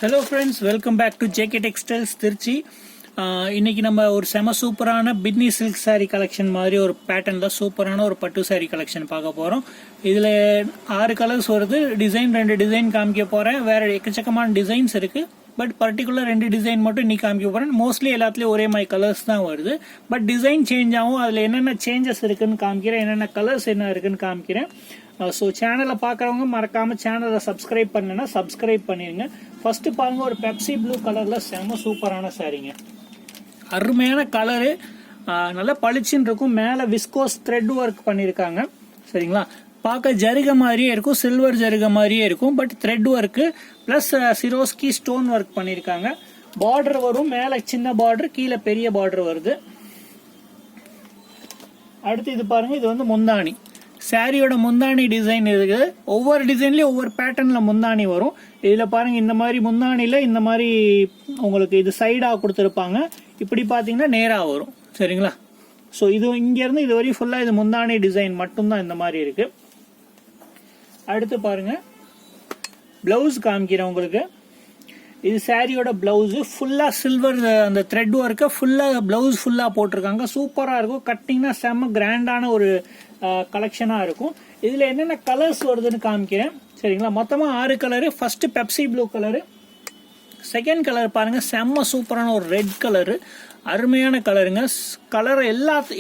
Hello friends, welcome back to JK textiles Trichy. இன்னைக்கு நம்ம ஒரு செம சூப்பரான பிட்னி சில்க் சாரீ கலெக்ஷன் மாதிரி ஒரு பேட்டர்னில் சூப்பரான ஒரு பட்டு சாரீ கலெக்ஷன் பார்க்க போகிறோம். இதில் 6 கலர்ஸ் வருது. டிசைன் 2 டிசைன் காமிக்க போகிறேன். வேறு எக்கச்சக்கமான டிசைன்ஸ் இருக்குது. பட் பர்டிகுலர் 2 டிசைன் மட்டும் இன்னைக்கு காமிக்க போகிறேன். மோஸ்ட்லி எல்லாத்துலேயும் ஒரே மாதிரி கலர்ஸ் தான் வருது. பட் டிசைன் சேஞ்ச் ஆகும். அதில் என்னென்ன சேஞ்சஸ் இருக்குன்னு காமிக்கிறேன், என்னென்ன கலர்ஸ் என்ன இருக்குன்னு காமிக்கிறேன். ஸோ சேனலை பார்க்குறவங்க மறக்காமல் சேனலை சப்ஸ்கிரைப் பண்ணுன்னா சப்ஸ்கிரைப் பண்ணிடுங்க. ஃபர்ஸ்ட் பாருங்க, ஒரு பெப்சி ப்ளூ கலரில் செம சூப்பரான சாரீங்க. அருமையான கலரு, நல்லா பளிச்சுன்னு இருக்கும். மேலே விஸ்கோஸ் த்ரெட் ஒர்க் பண்ணியிருக்காங்க. சரிங்களா, பார்க்க ஜருக மாதிரியே இருக்கும், சில்வர் ஜருக மாதிரியே இருக்கும். But thread work plus சிரோஸ்கி stone work பண்ணியிருக்காங்க. பார்டர் வரும், மேலே சின்ன பார்டர், கீழே பெரிய பார்டர் வருது. அடுத்து இது பாருங்க, இது வந்து முந்தானி. சாரியோட முந்தானி டிசைன் இருக்குது. ஒவ்வொரு டிசைன்லயும் ஒவ்வொரு பேட்டர்ன்ல முந்தானி வரும். இதுல பாருங்க, இந்த மாதிரி முந்தானில இந்த மாதிரி உங்களுக்கு இது சைடா கொடுத்துருப்பாங்க. இப்படி பாத்தீங்கன்னா நேரா வரும். சரிங்களா, ஸோ இது இங்க இருந்து இது வரையும் ஃபுல்லா இது முந்தானி டிசைன் மட்டும்தான் இந்த மாதிரி இருக்கு. அடுத்து பாருங்க, பிளவுஸ் காமிக்கிறேன் உங்களுக்கு. இது சாரியோட பிளவுஸ் ஃபுல்லா சில்வர் அந்த த்ரெட் ஒர்க்க ஃபுல்லா பிளவுஸ் ஃபுல்லா போட்டிருக்காங்க. சூப்பரா இருக்கும். கட்டிங்னா செம்ம கிராண்டான ஒரு கலெக்ஷனா இருக்கும். இதுல என்னென்ன கலர்ஸ் வருதுன்னு காமிக்கிறேன். சரிங்களா, மொத்தமா 6 colour. First Pepsi blue colour, second colour பாருங்க செம்ம சூப்பரான ஒரு ரெட் கலரு, அருமையான கலருங்க. கலர்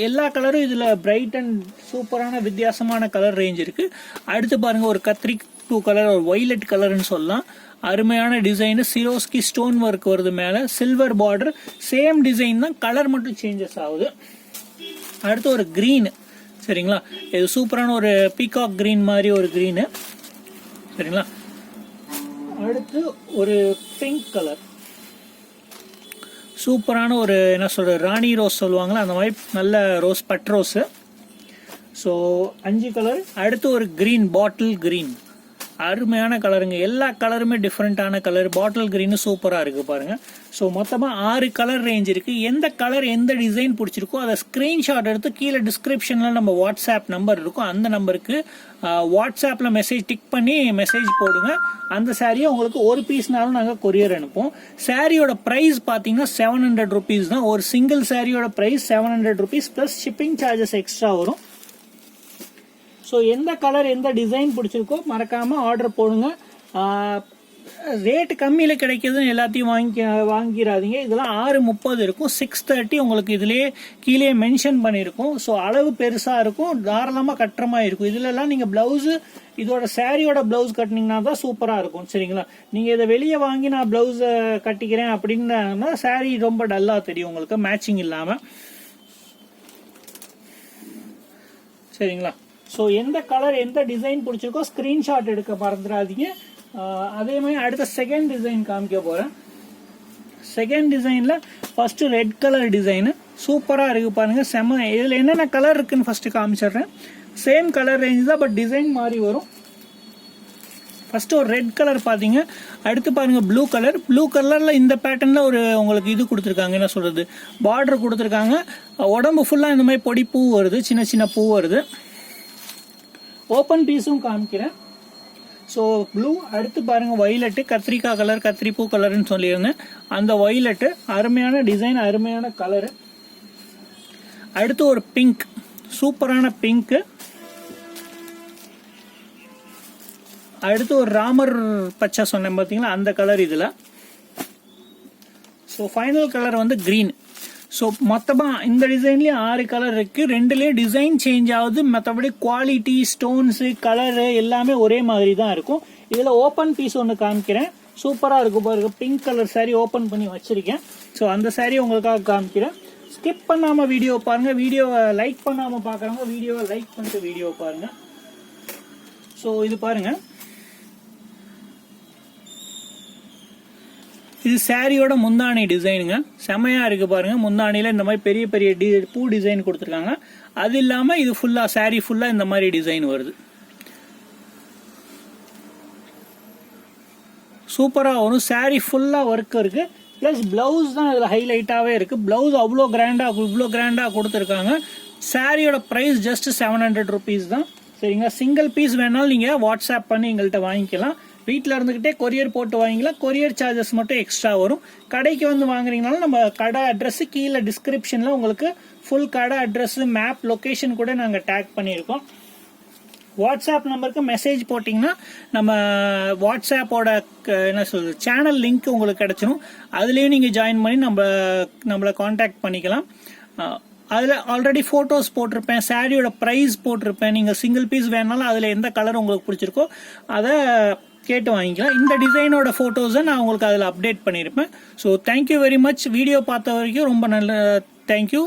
எல்லா கலரும் இதுல பிரைட் அண்ட் சூப்பரான வித்தியாசமான கலர் ரேஞ்ச் இருக்கு. அடுத்து பாருங்க, ஒரு கத்திரி ப்ளூ கலர், ஒரு வைலட் கலர்னு சொல்லலாம். அருமையான டிசைன், சிரோஸ்கி ஸ்டோன் ஒர்க் வருது. மேல சில்வர் பார்டர், சேம் டிசைன் தான், கலர் மட்டும் சேஞ்சஸ் ஆகுது. அடுத்து ஒரு கிரீன். சரிங்களா, இது சூப்பரான ஒரு பீகாக் கிரீன் மாதிரி ஒரு கிரீனு. சரிங்களா, அடுத்து ஒரு பிங்க் கலர், சூப்பரான ஒரு என்ன சொல்ற ராணி ரோஸ் சொல்லுவாங்களா அந்த மாதிரி, நல்ல rose, but rose. So 5 colour. அடுத்து ஒரு கிரீன், பாட்டில் கிரீன், அருமையான கலருங்க. எல்லா கலருமே டிஃப்ரெண்டான கலர். பாட்டில் கிரீன் சூப்பரா இருக்கு பாருங்க. ஸோ மொத்தமா 6 கலர் ரேஞ்ச் இருக்கு. எந்த கலர் எந்த டிசைன் பிடிச்சிருக்கோ அதை ஸ்கிரீன்ஷாட் எடுத்து கீழே டிஸ்கிரிப்ஷன்ல நம்ம வாட்ஸ்அப் நம்பர் இருக்கும், அந்த நம்பருக்கு வாட்ஸ்அப்ல மெசேஜ் டிக் பண்ணி மெசேஜ் போடுங்க. அந்த சாரியை உங்களுக்கு ஒரு பீஸ்னாலும் நாங்கள் கொரியர் அனுப்போம். சாரியோட பிரைஸ் பார்த்தீங்கன்னா 700 ருபீஸ் தான். ஒரு சிங்கிள் சாரியோட price 700 rupees plus shipping charges extra வரும். ஸோ எந்த கலர் எந்த டிசைன் பிடிச்சிருக்கோ மறக்காம ஆர்டர் போடுங்க. ரேட்டு கம்மியில் கிடைக்கிறதுன்னு எல்லாத்தையும் வாங்கிடாதீங்க. இதெல்லாம் 630 இருக்கும். 630 உங்களுக்கு இதுலேயே கீழே மென்ஷன் பண்ணியிருக்கும். ஸோ அளவு பெருசாக இருக்கும், தாராளமாக கட்டுற மாதிரி இருக்கும். இதுலலாம் நீங்கள் பிளவுஸு இதோட சாரியோட பிளவுஸ் கட்டினீங்கன்னா தான் சூப்பராக இருக்கும். சரிங்களா, நீங்கள் இதை வெளியே வாங்கி நான் பிளவுஸை கட்டிக்கிறேன் அப்படின்னா சாரி ரொம்ப டல்லாக தெரியும் உங்களுக்கு, மேட்சிங் இல்லாமல். சரிங்களா, ஸோ எந்த கலர் எந்த டிசைன் பிடிச்சிருக்கோ ஸ்கிரீன்ஷாட் எடுக்க மறந்துடாதீங்க. அதே மாதிரி அடுத்த செகண்ட் டிசைன் காமிக்க போறேன். செகண்ட் டிசைன்ல ஃபர்ஸ்ட் ரெட் கலர் டிசைன் சூப்பரா இருக்கு பாருங்க, செம்ம. இதுல என்னென்ன கலர் இருக்குன்னு ஃபர்ஸ்ட் காமிச்சிடுறேன். சேம் கலர் ரேஞ்ச் தான், பட் டிசைன் மாதிரி வரும். ஃபர்ஸ்ட் ஒரு ரெட் கலர் பாத்தீங்க. அடுத்து பாருங்க ப்ளூ கலர். ப்ளூ கலர்ல இந்த பேட்டர்ன்ல ஒரு உங்களுக்கு இது கொடுத்துருக்காங்க, என்ன சொல்றது, பார்டர் கொடுத்துருக்காங்க. உடம்பு ஃபுல்லா இந்த மாதிரி பொடி பூ வருது, சின்ன சின்ன பூ வருது. ஓப்பன் பீஸும் காமிக்கிறேன். So blue. அடுத்து பாருங்க வைலட்டு, கத்திரிக்காய் கலர், கத்திரிப்பூ கலர்னு சொல்லியிருந்தேன். அந்த வைலட்டு அருமையான டிசைன், அருமையான கலரு. அடுத்து ஒரு பிங்க், சூப்பரான பிங்க். அடுத்து ஒரு ராமர் பச்சை சொன்னேன் பார்த்தீங்களா, அந்த கலர் இதுல. ஸோ ஃபைனல் கலர் வந்து கிரீன். ஸோ மொத்தமாக இந்த டிசைன்லேயும் 6 கலர் இருக்கு. 2லயும் டிசைன் சேஞ்ச் ஆகுது, மற்றபடி குவாலிட்டி, ஸ்டோன்ஸு, கலரு எல்லாமே ஒரே மாதிரி தான் இருக்கும். இதில் ஓப்பன் பீஸ் ஒன்று காமிக்கிறேன். சூப்பராக இருக்கும் பாருங்க, பிங்க் கலர் சாரி ஓப்பன் பண்ணி வச்சிருக்கேன். ஸோ அந்த சாரி உங்களுக்காக காமிக்கிறேன். ஸ்கிப் பண்ணாமல் வீடியோ பாருங்க. வீடியோவை லைக் பண்ணாமல் பார்க்குறவங்க வீடியோவை லைக் பண்ணிட்டு வீடியோ பாருங்க. ஸோ இது பாருங்க, இது சாரியோட முந்தானி டிசைனுங்க. செமையா இருக்கு பாருங்க. முந்தானில இந்த மாதிரி பெரிய பெரிய பூ டிசைன் கொடுத்துருக்காங்க. அது இல்லாம இது ஃபுல்லா சாரி ஃபுல்லா இந்த மாதிரி டிசைன் வருது. சூப்பரா வரும். சாரி ஃபுல்லா ஒர்க் இருக்கு. பிளஸ் பிளவுஸ் தான் இதுல ஹைலைட்டாவே இருக்கு. பிளவுஸ் இவ்வளோ கிராண்டா கொடுத்துருக்காங்க. சாரியோட பிரைஸ் ஜஸ்ட் 700 ருபீஸ் தான். சரிங்களா, சிங்கிள் பீஸ் வேணாலும் நீங்க வாட்ஸ்அப் பண்ணி எங்கள்கிட்ட வாங்கிக்கலாம். வீட்டில் இருந்துக்கிட்டே கொரியர் போட்டு வாங்கிக்கலாம். கொரியர் சார்ஜஸ் மட்டும் எக்ஸ்ட்ரா வரும். கடைக்கு வந்து வாங்குறீங்கனாலும் நம்ம கடை அட்ரஸ் கீழே டிஸ்கிரிப்ஷனில் உங்களுக்கு ஃபுல் கடை அட்ரஸ் மேப் லொக்கேஷன் கூட நாங்கள் டேக் பண்ணியிருக்கோம். வாட்ஸ்அப் நம்பருக்கு மெசேஜ் போட்டிங்கன்னா நம்ம வாட்ஸ்அப்போட என்ன சொல்றது சேனல் லிங்க் உங்களுக்கு கிடைச்சிடும். அதுலேயும் நீங்கள் ஜாயின் பண்ணி நம்மளை காண்டாக்ட் பண்ணிக்கலாம். அதில் ஆல்ரெடி ஃபோட்டோஸ் போட்டிருப்பேன், சாரியோட ப்ரைஸ் போட்டிருப்பேன். நீங்கள் சிங்கிள் பீஸ் வேணாலும் அதில் எந்த கலர் உங்களுக்கு பிடிச்சிருக்கோ அதை கேட்டு வாங்கிக்கலாம். இந்த டிசைனோட ஃபோட்டோஸை நான் உங்களுக்கு அதில் அப்டேட் பண்ணியிருப்பேன். So thank you very much. Video பார்த்த வரைக்கும் ரொம்ப நல்ல தேங்க்யூ.